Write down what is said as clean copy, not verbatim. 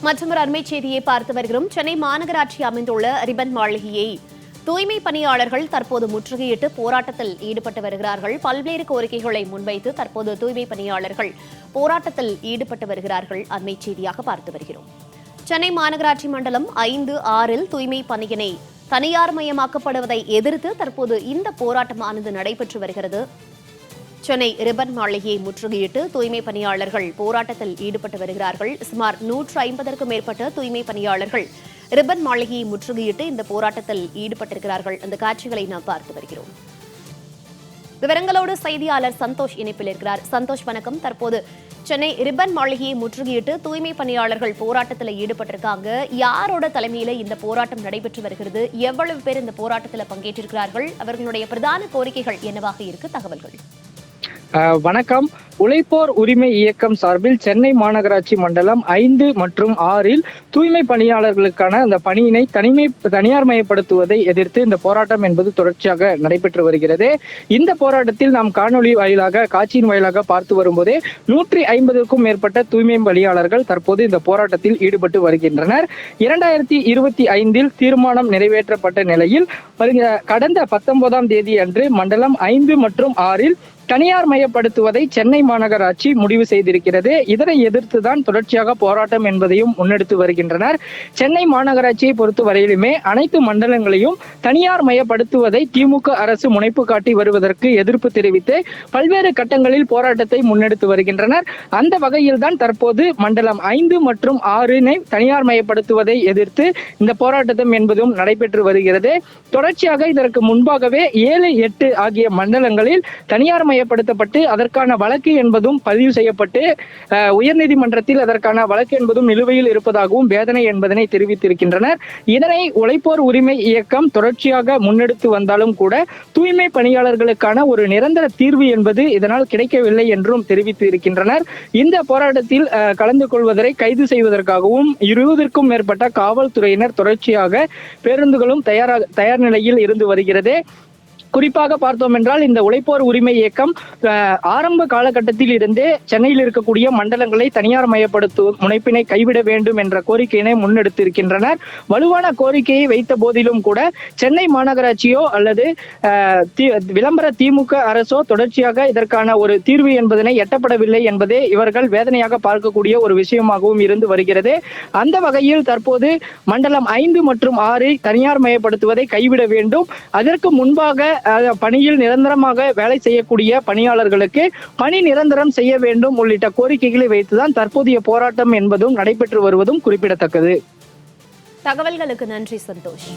மற்றொரு அண்மை செய்தியை பார்த்து வருகிறோம். சென்னை மாநகராட்சி அமைந்துள்ள ரிப்பன் மாளிகையை தூய்மை பணியாளர்கள் தற்போது முற்றுகையிட்டு போராட்டத்தில் ஈடுபட்டு வருகிறார்கள். பல்வேறு கோரிக்கைகளை முன்வைத்து தற்போது தூய்மை பணியாளர்கள் போராட்டத்தில் ஈடுபட்டு வருகிறார்கள். அண்மை செய்தியாக பார்த்து வருகிறோம். சென்னை மாநகராட்சி மண்டலம் 5, 6 தூய்மை பணியினை தனியார் மயமாக்கப்படுவதை எதிர்த்து தற்போது இந்த போராட்டமானது நடைபெற்று வருகிறது. சென்னை ரிப்பன் மாளிகையை முற்றுகையிட்டு தூய்மை பணியாளர்கள் போராட்டத்தில் ஈடுபட்டு வருகிறார்கள். சுமார் 150க்கும் மேற்பட்ட தூய்மை பணியாளர்கள் ரிப்பன் மாளிகையை முற்றுகையிட்டு இந்த போராட்டத்தில் ஈடுபட்டிருக்கிறார்கள். அந்த காட்சிகளை நாம் பார்த்து வருகிறோம். விவரங்களோடு செய்தியாளர் சந்தோஷ் இணைப்பில் இருக்கிறார். சந்தோஷ், வணக்கம். தற்போது சென்னை ரிப்பன் மாளிகையை முற்றுகையிட்டு தூய்மை பணியாளர்கள் போராட்டத்தில் ஈடுபட்டிருக்காங்க. யாரோட தலைமையில இந்த போராட்டம் நடைபெற்று வருகிறது? எவ்வளவு பேர் இந்த போராட்டத்தில் பங்கேற்றிருக்கிறார்கள்? அவர்களுடைய பிரதான கோரிக்கைகள் என்னவாக இருக்கு? தகவல்கள். வணக்கம். உழைப்போர் உரிமை இயக்கம் சார்பில் சென்னை மாநகராட்சி மண்டலம் 5 மற்றும் 6 தூய்மை பணியாளர்களுக்கான அந்த பணியினை தனியார் மயப்படுத்துவதை எதிர்த்து இந்த போராட்டம் என்பது தொடர்ச்சியாக நடைபெற்று வருகிறது. இந்த போராட்டத்தில் நாம் காணொலி வாயிலாக, காட்சியின் வாயிலாக பார்த்து வரும்போதே 150க்கும் மேற்பட்ட தூய்மை பணியாளர்கள் தற்போது இந்த போராட்டத்தில் ஈடுபட்டு வருகின்றனர். 2025 தீர்மானம் நிறைவேற்றப்பட்ட நிலையில் கடந்த 19ஆம் தேதி அன்று மண்டலம் 5 மற்றும் 6 தனியார் மயப்படுத்துவதை சென்னை மாநகராட்சி முடிவு செய்திருக்கிறது. இதனை எதிர்த்துதான் தொடர்ச்சியாக போராட்டம் என்பதையும் முன்னெடுத்து வருகின்றனர். சென்னை மாநகராட்சியை பொறுத்த வரையிலுமே அனைத்து மண்டலங்களையும் தனியார் மயப்படுத்துவதை திமுக அரசு முனைப்பு காட்டி வருவதற்கு எதிர்ப்பு தெரிவித்து பல்வேறு கட்டங்களில் போராட்டத்தை முன்னெடுத்து வருகின்றனர். அந்த வகையில் தான் தற்போது மண்டலம் 5 மற்றும் 6 தனியார் மயப்படுத்துவதை எதிர்த்து இந்த போராட்டம் என்பதும் நடைபெற்று வருகிறது. தொடர்ச்சியாக இதற்கு முன்பாகவே 7, 8 ஆகிய மண்டலங்களில் தனியார் மயப்படுத்தப்பட்டு அதற்கான வழக்கு என்பதும் பதிவு செய்யப்பட்டு உயர்நீதிமன்றத்தில் அதற்கான வழக்கு என்பதும் நிலுவையில் இருப்பதாகவும் வேதனை என்பதனை தெரிவித்திருக்கின்றனர். இதனை உழைப்போர் உரிமை இயக்கம் தொடர்ச்சியாக முன்னெடுத்து வந்தாலும் கூட தூய்மை பணியாளர்களுக்கான ஒரு நிரந்தர தீர்வு என்பது இதனால் கிடைக்கவில்லை என்றும் தெரிவித்து இருக்கின்றனர். இந்த போராட்டத்தில் கலந்து கொள்வதை கைது செய்வதற்காகவும் 20க்கும் மேற்பட்ட காவல்துறையினர் தொடர்ச்சியாக பேருந்துகளும் தயார் நிலையில் இருந்து வருகிறது. குறிப்பாக பார்த்தோம் என்றால் இந்த உழைப்போர் உரிமை இயக்கம் ஆரம்ப காலகட்டத்தில் இருந்தே சென்னையில் இருக்கக்கூடிய மண்டலங்களை தனியார் மயப்படுத்தும் முனைப்பினை கைவிட வேண்டும் என்ற கோரிக்கையினை முன்னெடுத்திருக்கின்றனர். வலுவான கோரிக்கையை வைத்த போதிலும் கூட சென்னை மாநகராட்சியோ அல்லது விளம்பர திமுக அரசோ தொடர்ச்சியாக இதற்கான ஒரு தீர்வு என்பதனை எட்டப்படவில்லை என்பதே இவர்கள் வேதனையாக பார்க்கக்கூடிய ஒரு விஷயமாகவும் இருந்து வருகிறது. அந்த வகையில் தற்போது மண்டலம் 5 மற்றும் 6 தனியார் மயப்படுத்துவதை கைவிட வேண்டும். அதற்கு முன்பாக பணியில் நிரந்தரமாக வேலை செய்யக்கூடிய பணியாளர்களுக்கு பணி நிரந்தரம் செய்ய வேண்டும் உள்ளிட்ட கோரிக்கைகளை வைத்துதான் தற்போதைய போராட்டம் என்பதும் நடைபெற்று வருவதும் குறிப்பிடத்தக்கது. தகவல்களுக்கு நன்றி சந்தோஷ்.